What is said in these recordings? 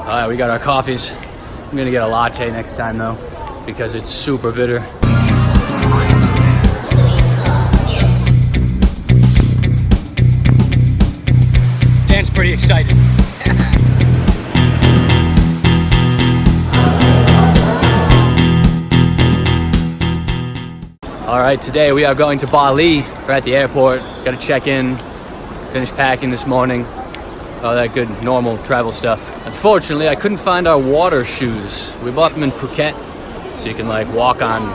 All right, we got our coffees. I'm gonna get a latte next time though, because it's super bitter. Dan's pretty excited. All right, today we are going to Bali. We're at the airport, gotta check in, finish packing this morning. All that good normal travel stuff. Unfortunately, I couldn't find our water shoes. We bought them in Phuket, so you can like walk on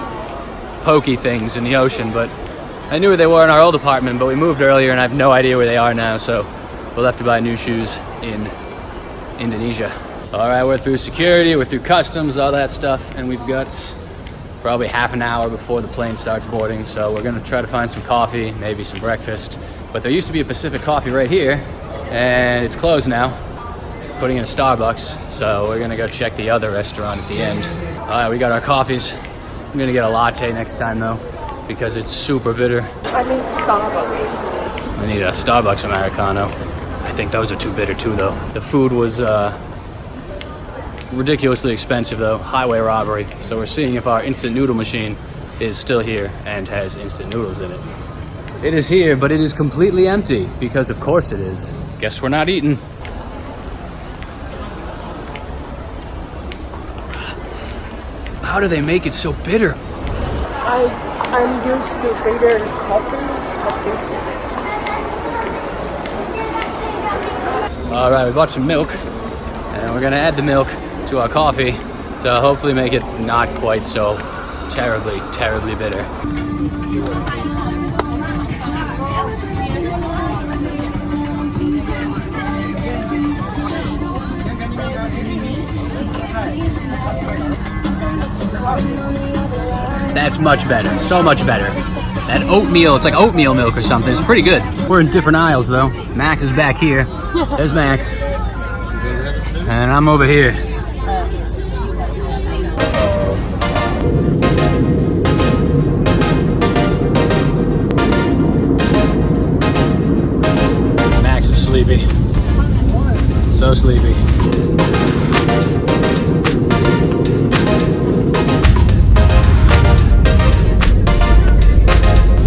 pokey things in the ocean, but I knew where they were in our old apartment, but we moved earlier and I have no idea where they are now, so we'll have to buy new shoes in Indonesia. All right, we're through security, we're through customs, all that stuff, and we've got probably half an hour before the plane starts boarding, so we're gonna try to find some coffee, maybe some breakfast. But there used to be a Pacific Coffee right here, and it's closed now, putting in a Starbucks, so we're gonna go check the other restaurant at the end. All right, we got our coffees. I'm gonna get a latte next time though, because it's super bitter. I need Starbucks. I need a Starbucks Americano. I think those are too bitter too though. The food was ridiculously expensive though, highway robbery. So we're seeing if our instant noodle machine is still here and has instant noodles in it. It is here, but it is completely empty, because of course it is. Guess we're not eating. How do they make it so bitter? I'm used to bitter coffee, but this one. All right, we bought some milk, and we're gonna add the milk to our coffee to hopefully make it not quite so terribly, terribly bitter. That's much better, so much better. That oatmeal, it's like oatmeal milk or something. It's pretty good. We're in different aisles though. Max is back here. There's Max. And I'm over here. Max is sleepy. So sleepy.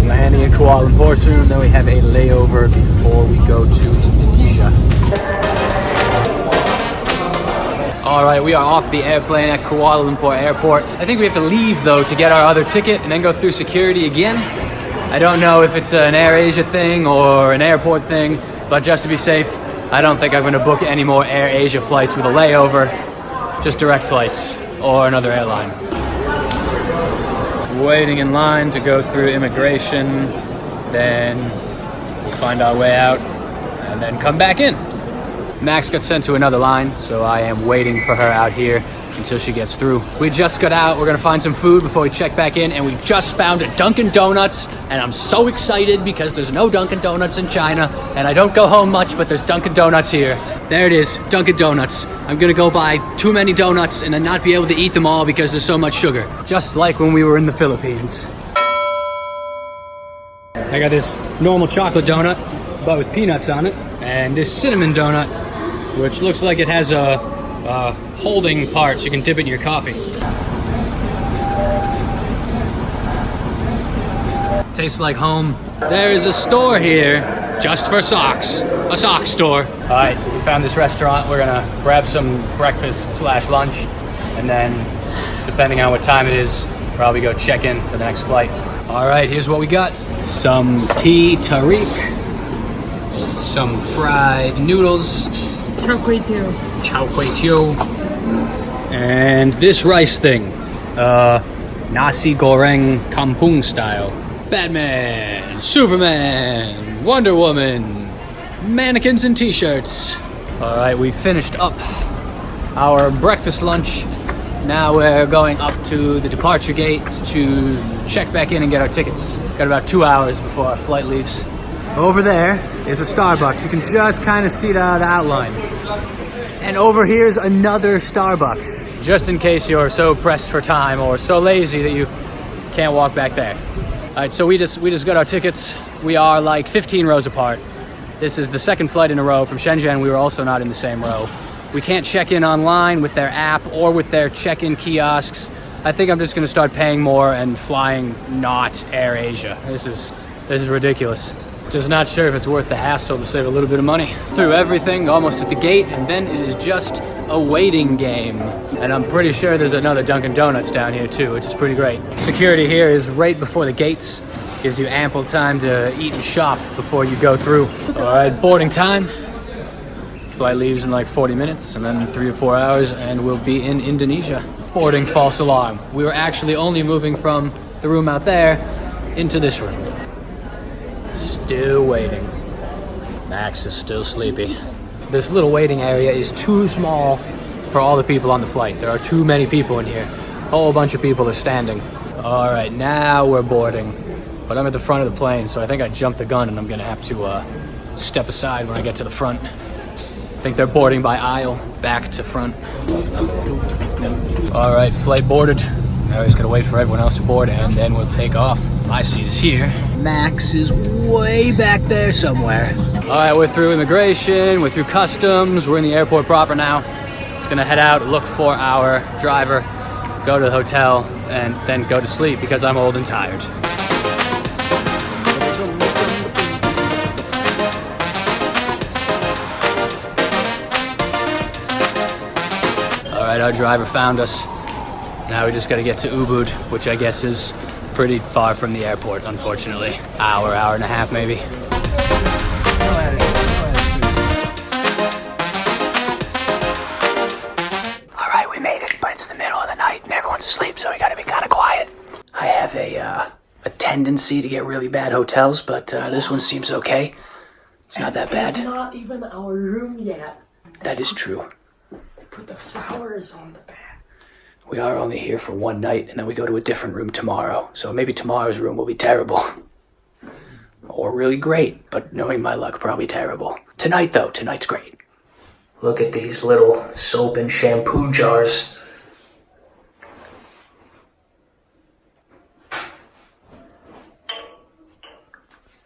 Landing in Kuala Lumpur soon, then we have a layover before we go to Indonesia. All right, we are off the airplane at Kuala Lumpur Airport. I think we have to leave though to get our other ticket and then go through security again. I don't know if it's an AirAsia thing or an airport thing, but just to be safe, I don't think I'm gonna book any more AirAsia flights with a layover, just direct flights or another airline. Waiting in line to go through immigration, then we'll find our way out and then come back in. Max got sent to another line, so I am waiting for her out here until she gets through. We just got out, we're gonna find some food before we check back in, and we just found a Dunkin' Donuts, and I'm so excited because there's no Dunkin' Donuts in China, and I don't go home much, but there's Dunkin' Donuts here. There it is, Dunkin' Donuts. I'm gonna go buy too many donuts and then not be able to eat them all because there's so much sugar. Just like when we were in the Philippines. I got this normal chocolate donut, but with peanuts on it, and this cinnamon donut, which looks like it has a holding part so you can dip it in your coffee. Tastes like home. There is a store here just for socks. A sock store. All right, we found this restaurant. We're gonna grab some breakfast / lunch, and then depending on what time it is, probably go check in for the next flight. All right, here's what we got. Some tea tarik, some fried noodles, chao kway teow, and this rice thing, nasi goreng kampung style. Batman, Superman, Wonder Woman, mannequins and t-shirts. All right, we finished up our breakfast lunch. Now we're going up to the departure gate to check back in and get our tickets. Got about 2 hours before our flight leaves. Over there is a Starbucks. You can just kind of see the outline. And over here is another Starbucks. Just in case you're so pressed for time or so lazy that you can't walk back there. All right, so we just got our tickets. We are like 15 rows apart. This is the second flight in a row from Shenzhen. We were also not in the same row. We can't check in online with their app or with their check-in kiosks. I think I'm just gonna start paying more and flying not Air Asia. This is ridiculous. Just not sure if it's worth the hassle to save a little bit of money. Through everything, almost at the gate, and then it is just a waiting game. And I'm pretty sure there's another Dunkin' Donuts down here too, which is pretty great. Security here is right before the gates. Gives you ample time to eat and shop before you go through. All right, boarding time. Flight leaves in like 40 minutes, and then 3 or 4 hours, and we'll be in Indonesia. Boarding false alarm. We were actually only moving from the room out there into this room. Still waiting. Max is still sleepy. This little waiting area is too small for all the people on the flight. There are too many people in here. A whole bunch of people are standing. All right, now we're boarding. But I'm at the front of the plane, so I think I jumped the gun and I'm gonna have to step aside when I get to the front. I think they're boarding by aisle, back to front. All right, flight boarded. Now we're just gonna wait for everyone else to board and then we'll take off. My seat is here. Max is way back there somewhere. All right, we're through immigration, we're through customs, we're in the airport proper now. Just gonna head out, look for our driver, go to the hotel, and then go to sleep because I'm old and tired. All right, our driver found us. Now we just gotta get to Ubud, which I guess is pretty far from the airport, unfortunately. Hour and a half maybe. All right, we made it, but it's the middle of the night and everyone's asleep, so we gotta be kind of quiet. I have a tendency to get really bad hotels, but this one seems okay. It's not that bad. It's not even our room yet. That is true. They put the flowers on the bed. We are only here for one night, and then we go to a different room tomorrow. So maybe tomorrow's room will be terrible. Or really great, but knowing my luck, probably terrible. Tonight, though, tonight's great. Look at these little soap and shampoo jars.